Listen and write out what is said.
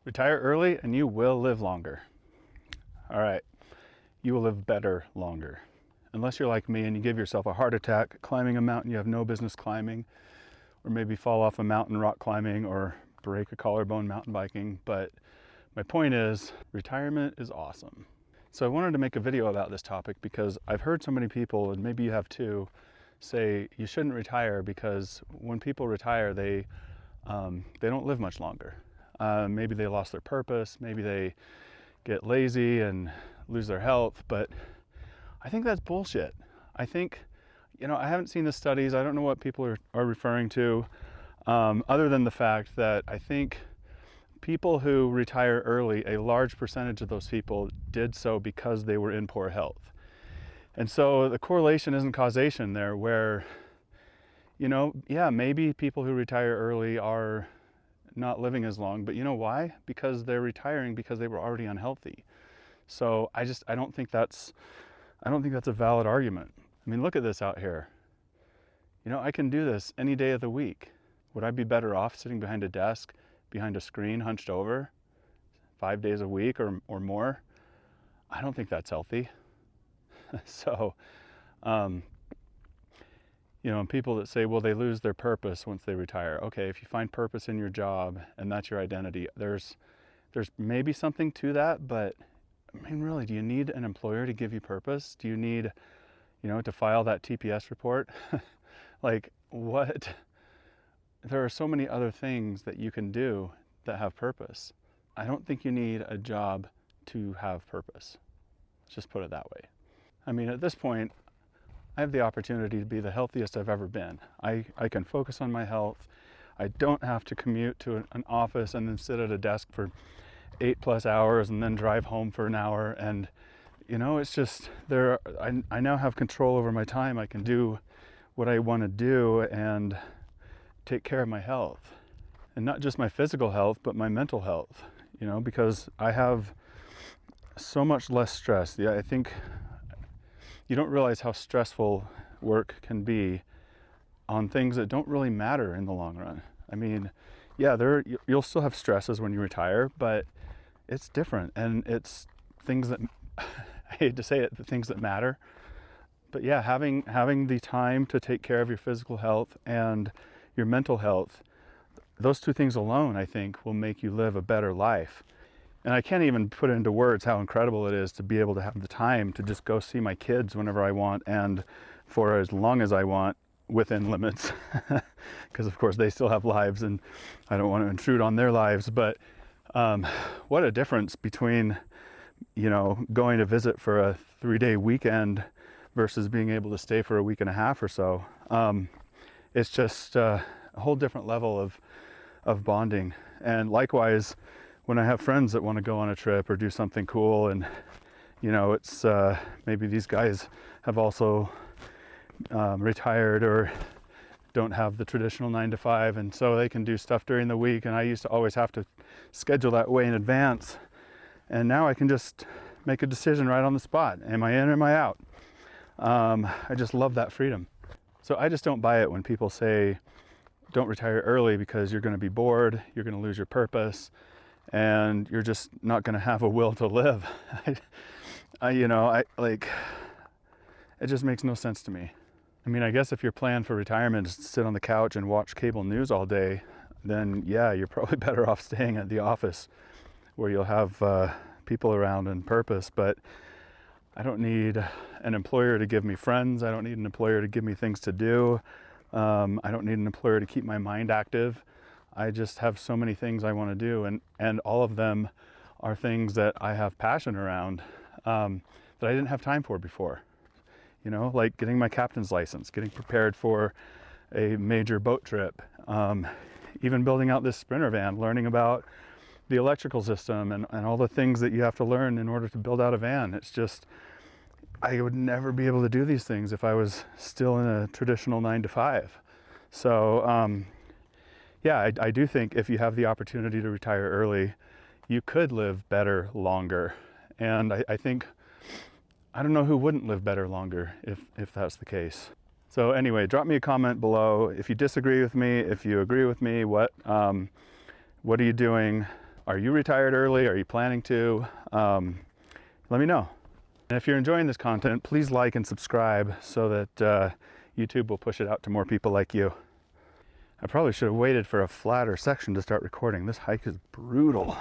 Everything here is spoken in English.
Retire early and you will live longer. All right, you will live better longer. Unless you're like me and you give yourself a heart attack climbing a mountain you have no business climbing, or maybe fall off a mountain rock climbing, or break a collarbone mountain biking. But my point is, retirement is awesome. So I wanted to make a video about this topic because I've heard so many people, and maybe you have too, say you shouldn't retire because when people retire, they don't live much longer. Maybe they lost their purpose, maybe they get lazy and lose their health, but I think that's bullshit. I think, I haven't seen the studies, I don't know what people are referring to, other than the fact that I think people who retire early, a large percentage of those people did so because they were in poor health. And so the correlation isn't causation there, where, yeah, maybe people who retire early are not living as long, but you know why? Because they're retiring because they were already unhealthy. So I don't think that's a valid argument. I mean, look at this out here. I can do this any day of the week. Would I be better off sitting behind a desk, behind a screen, hunched over 5 days a week or more? I don't think that's healthy. So, and people that say, well, they lose their purpose once they retire. Okay, if you find purpose in your job and that's your identity, there's maybe something to that, but I mean, really, do you need an employer to give you purpose? Do you need, to file that TPS report? Like, what? There are so many other things that you can do that have purpose. I don't think you need a job to have purpose. Let's just put it that way. I mean, at this point, I have the opportunity to be the healthiest I've ever been. I can focus on my health. I don't have to commute to an office and then sit at a desk for 8+ hours and then drive home for an hour. And, it's just I now have control over my time. I can do what I want to do and take care of my health. And not just my physical health, but my mental health, because I have so much less stress. Yeah, I think you don't realize how stressful work can be on things that don't really matter in the long run. I mean, yeah, you'll still have stresses when you retire, but it's different, and it's things that I hate to say it, the things that matter. But yeah, having the time to take care of your physical health and your mental health, those two things alone, I think, will make you live a better life. And I can't even put into words how incredible it is to be able to have the time to just go see my kids whenever I want and for as long as I want, within limits, because of course they still have lives and I don't want to intrude on their lives. But what a difference between, going to visit for a 3-day weekend versus being able to stay for a week and a half or so. It's just a whole different level of bonding. And likewise, when I have friends that want to go on a trip or do something cool, and it's maybe these guys have also retired or don't have the traditional 9 to 5, and so they can do stuff during the week, and I used to always have to schedule that way in advance, and now I can just make a decision right on the spot. Am I in or am I out? I just love that freedom. So I just don't buy it when people say don't retire early because you're going to be bored, you're going to lose your purpose, and you're just not going to have a will to live. It just makes no sense to me. I mean, I guess if your plan for retirement is to sit on the couch and watch cable news all day, then yeah, you're probably better off staying at the office where you'll have people around and purpose. But I don't need an employer to give me friends. I don't need an employer to give me things to do. I don't need an employer to keep my mind active. I just have so many things I want to do, and all of them are things that I have passion around that I didn't have time for before. Like getting my captain's license, getting prepared for a major boat trip, even building out this Sprinter van, learning about the electrical system and all the things that you have to learn in order to build out a van. It's just, I would never be able to do these things if I was still in a traditional 9 to 5. So yeah, I do think if you have the opportunity to retire early, you could live better longer. And I think, I don't know who wouldn't live better longer if that's the case. So anyway, drop me a comment below if you disagree with me, if you agree with me. What are you doing? Are you retired early? Are you planning to? Let me know. And if you're enjoying this content, please like and subscribe so that YouTube will push it out to more people like you. I probably should have waited for a flatter section to start recording. This hike is brutal.